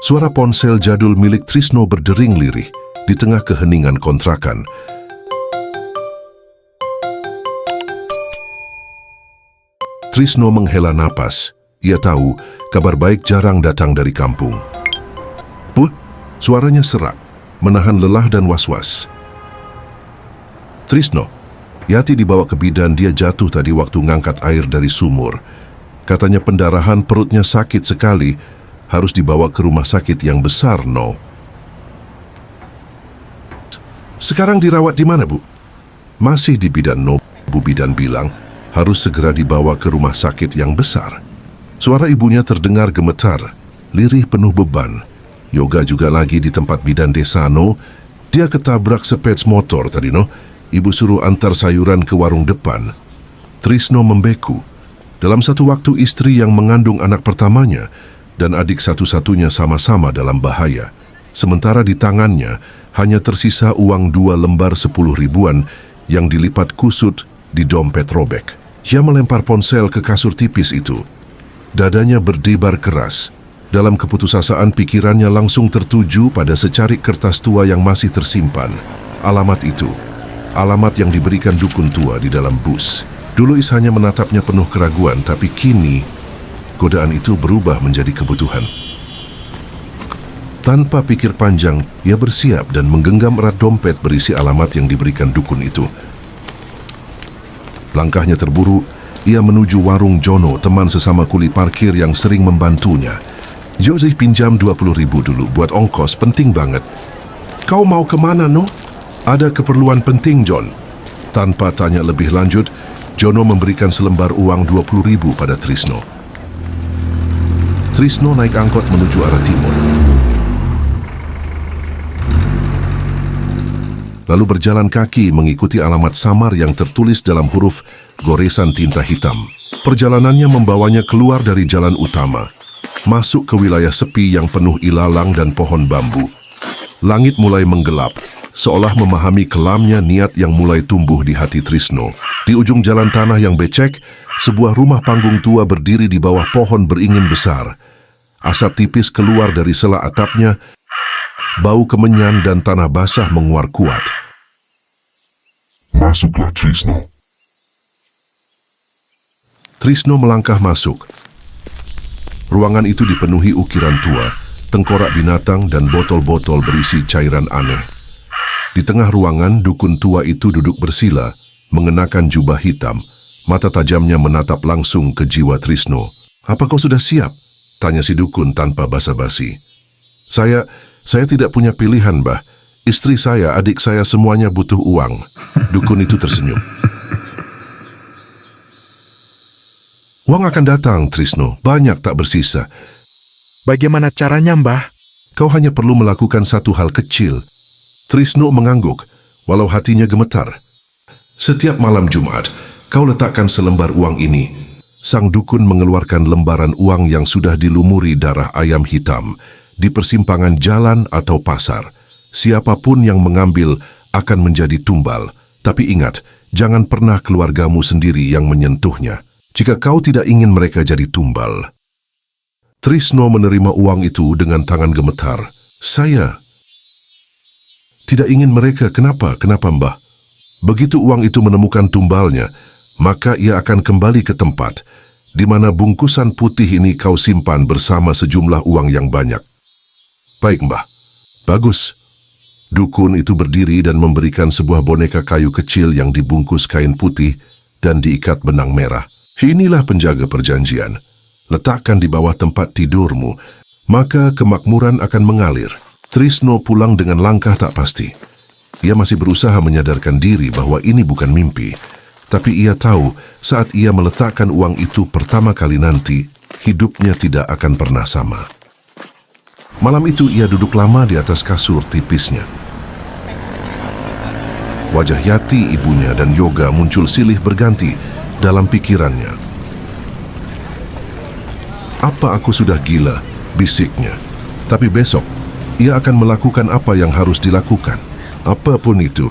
Suara ponsel jadul milik Trisno berdering lirih di tengah keheningan kontrakan. Trisno menghela napas. Ia tahu kabar baik jarang datang dari kampung. "Bu," suaranya serak, menahan lelah dan was-was. "Trisno, Yati dibawa ke bidan, dia jatuh tadi waktu ngangkat air dari sumur. Katanya pendarahan, perutnya sakit sekali, harus dibawa ke rumah sakit yang besar, no." "Sekarang dirawat di mana, Bu?" "Masih di bidan, no." Bu bidan bilang, harus segera dibawa ke rumah sakit yang besar. Suara ibunya terdengar gemetar, lirih penuh beban. Yoga juga lagi di tempat bidan desa, no. Dia ketabrak sepeda motor tadi, no. Ibu suruh antar sayuran ke warung depan. Trisno membeku. Dalam satu waktu istri yang mengandung anak pertamanya dan adik satu-satunya sama-sama dalam bahaya. Sementara di tangannya hanya tersisa uang 2 lembar 10 ribuan yang dilipat kusut di dompet robek. Ia melempar ponsel ke kasur tipis itu. Dadanya berdebar keras. Dalam keputusasaan pikirannya langsung tertuju pada secarik kertas tua yang masih tersimpan. Alamat itu, alamat yang diberikan dukun tua di dalam bus. Dulu Is hanya menatapnya penuh keraguan, tapi kini godaan itu berubah menjadi kebutuhan. Tanpa pikir panjang, ia bersiap dan menggenggam erat dompet berisi alamat yang diberikan dukun itu. Langkahnya terburu, ia menuju warung Jono, teman sesama kuli parkir yang sering membantunya. "Joseph, pinjam 20 ribu dulu buat ongkos, penting banget." "Kau mau kemana, no?" "Ada keperluan penting, John." Tanpa tanya lebih lanjut, Jono memberikan selembar uang 20 ribu pada Trisno. Trisno naik angkot menuju arah timur. Lalu berjalan kaki mengikuti alamat samar yang tertulis dalam huruf goresan tinta hitam. Perjalanannya membawanya keluar dari jalan utama, masuk ke wilayah sepi yang penuh ilalang dan pohon bambu. Langit mulai menggelap, seolah memahami kelamnya niat yang mulai tumbuh di hati Trisno. Di ujung jalan tanah yang becek, sebuah rumah panggung tua berdiri di bawah pohon beringin besar. Asap tipis keluar dari sela atapnya, bau kemenyan dan tanah basah menguar kuat. "Masuklah, Trisno." Trisno melangkah masuk. Ruangan itu dipenuhi ukiran tua, tengkorak binatang dan botol-botol berisi cairan aneh. Di tengah ruangan, dukun tua itu duduk bersila, mengenakan jubah hitam. Mata tajamnya menatap langsung ke jiwa Trisno. "Apa kau sudah siap?" tanya si dukun tanpa basa-basi. Saya tidak punya pilihan, Mbah. Istri saya, adik saya, semuanya butuh uang." Dukun itu tersenyum. "Uang akan datang, Trisno. Banyak tak bersisa." "Bagaimana caranya, Mbah?" "Kau hanya perlu melakukan satu hal kecil." Trisno mengangguk, walau hatinya gemetar. "Setiap malam Jumat, kau letakkan selembar uang ini." Sang dukun mengeluarkan lembaran uang yang sudah dilumuri darah ayam hitam di persimpangan jalan atau pasar. Siapapun yang mengambil akan menjadi tumbal. Tapi ingat, jangan pernah keluargamu sendiri yang menyentuhnya, jika kau tidak ingin mereka jadi tumbal. Trisno menerima uang itu dengan tangan gemetar. "Saya tidak ingin mereka." Kenapa, Mbah?" "Begitu uang itu menemukan tumbalnya, maka ia akan kembali ke tempat di mana bungkusan putih ini kau simpan bersama sejumlah uang yang banyak." "Baik, Mbah." "Bagus." Dukun itu berdiri dan memberikan sebuah boneka kayu kecil yang dibungkus kain putih dan diikat benang merah. "Inilah penjaga perjanjian. Letakkan di bawah tempat tidurmu, maka kemakmuran akan mengalir." Trisno pulang dengan langkah tak pasti. Ia masih berusaha menyadarkan diri bahwa ini bukan mimpi. Tapi ia tahu saat ia meletakkan uang itu pertama kali nanti, hidupnya tidak akan pernah sama. Malam itu ia duduk lama di atas kasur tipisnya. Wajah Yati, ibunya, dan Yoga muncul silih berganti dalam pikirannya. "Apa aku sudah gila?" bisiknya. Tapi besok, ia akan melakukan apa yang harus dilakukan. Apapun itu,